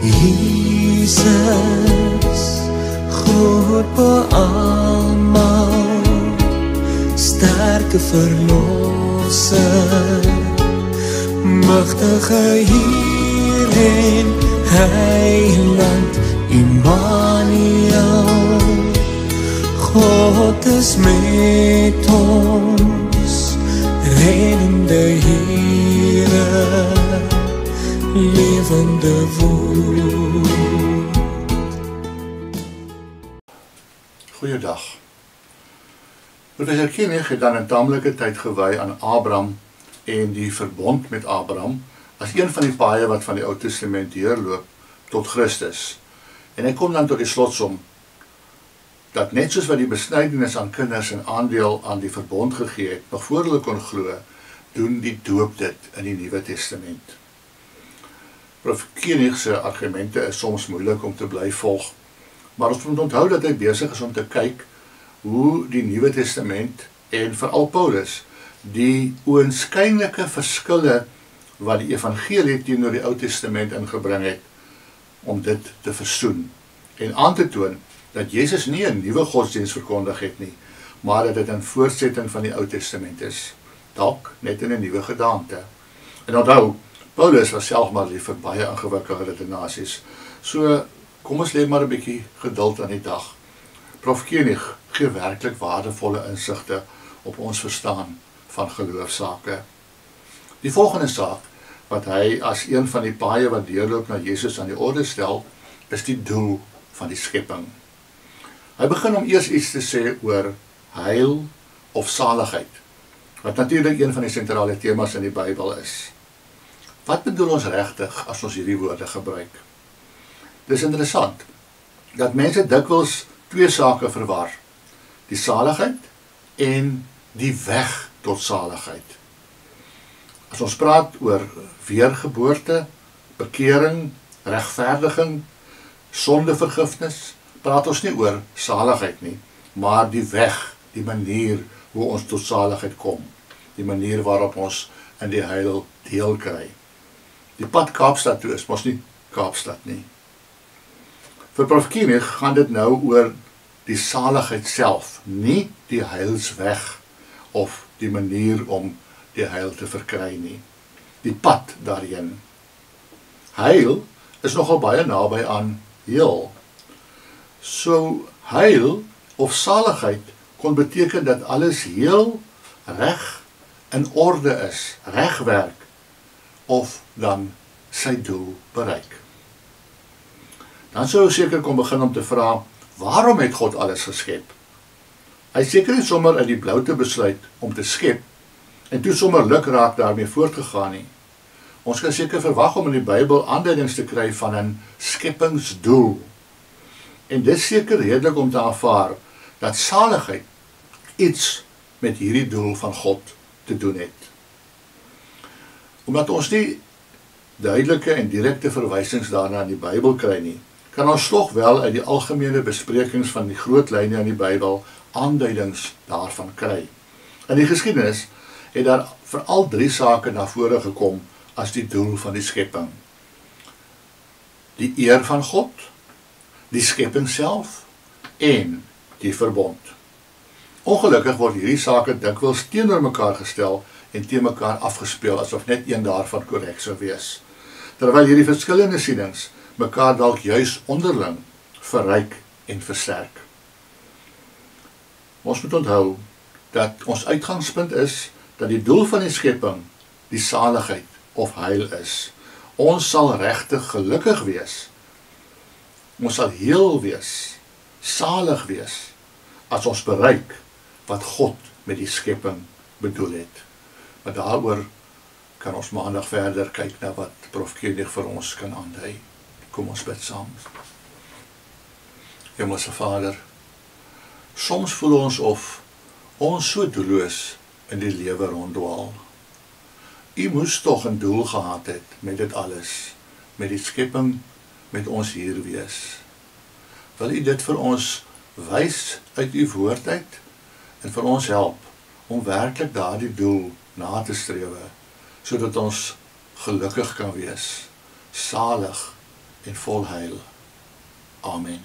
Jesus, groot bo almal, sterke verlosser, magtige Heer en Heiland, Immanuel, God is met ons, reddende Heere, levende woord. Goeiedag. Professor Koenig het dan 'n tamelike tyd gewy aan Abraham en die verbond met Abraham as een van die paaie wat van die Ou Testament deurloop tot Christus. En hy kom dan tot die slotsom dat net soos wat die besnydenis aan kinders 'n aandeel aan die verbond gegee het, nog voor hulle kon glo, doen die doop dit in die Nuwe Testament. Prof. Koenig se argumente is soms moeilik om te bly volg, maar ons moet onthou dat hy besig is om te kyk hoe die Nuwe Testament en veral Paulus die oënskynlike verskille wat die evangelie teenoor die Ou Testament ingebring het, om dit te versoen en aan te toon dat Jesus nie 'n nuwe godsdienst verkondig het nie, maar dat dit 'n voortsetting van die Ou Testament is, dalk net in 'n nuwe gedaante. En onthou, Paulus was self maar lief vir baie ingewikkelde redenasies, so kom ons lê maar 'n bietjie geduld aan die dag. Prof. Koenig gee werklik waardevolle insigte op ons verstaan van geloofsake. Die volgende saak wat hy as een van die paaie wat deurloop na Jesus aan die orde stel, is die doel van die skepping. Hy begin om eers iets te sê oor heil of saligheid, wat natuurlik een van die sentrale temas in die Bybel is. Wat bedoel ons regtig as ons hierdie woorde gebruik? Dis interessant dat mense dikwels twee sake verwar: die saligheid en die weg tot saligheid. As ons praat oor weergeboorte, bekering, regverdiging, sondevergifnis, praat ons nie oor saligheid nie, maar die weg, die manier hoe ons tot saligheid kom, die manier waarop ons in die heil deel kry. Die pad Kaapstad toe is mos nie Kaapstad nie. Vir Prof. Koenig gaan dit nou oor die saligheid self, nie die heilsweg of die manier om die heil te verkry nie. Die pad daarheen. Heil is nogal baie naby aan heel. So heil of saligheid kon beteken dat alles heel, reg, in orde is, reg werk, of dan sy doel bereik. Dan sou ons seker kon begin om te vra, waarom het God alles geskep? Hy seker nie sommer in die blou te besluit om te skep, en toe sommer lukraak daarmee voortgegaan nie. Ons kan seker verwag om in die Bybel aanduidings te kry van 'n skeppingsdoel. En dis seker redelik om te aanvaar dat saligheid iets met hierdie doel van God te doen het. Omdat ons nie duidelike en direkte verwysings daarna in die Bybel kry nie, kan ons tog wel uit die algemene besprekings van die groot lyne in die Bybel aanduidings daarvan kry. In die geskiedenis het daar veral 3 sake na vore gekom as die doel van die skepping. Die eer van God, die skepping self en die verbond. Ongelukkig word hierdie sake dikwels teenoor mekaar gestel en teen mekaar afgespeel asof net een daarvan korrek sou wees, terwyl hierdie verskillende sienings mekaar dalk juis onderling verryk en versterk. Ons moet onthou dat ons uitgangspunt is dat die doel van die skepping die saligheid of heil is. Ons sal regtig gelukkig wees. Ons sal heel wees, salig wees, as ons bereik wat God met die skepping bedoel het. Maar daaroor kan ons maandag verder kyk na wat Prof. Koenig vir ons kan aandui. Kom ons bid saam. Hemelse Vader, soms voel ons of ons so doelloos in die lewe ronddwaal. U moes tog 'n doel gehad het met dit alles, met die skepping, met ons hier wees. Wil u dit vir ons wys uit u woord uit en vir ons help om werklik daardie doel na te strewe, sodat ons gelukkig kan wees, salig en vol heil. Amen.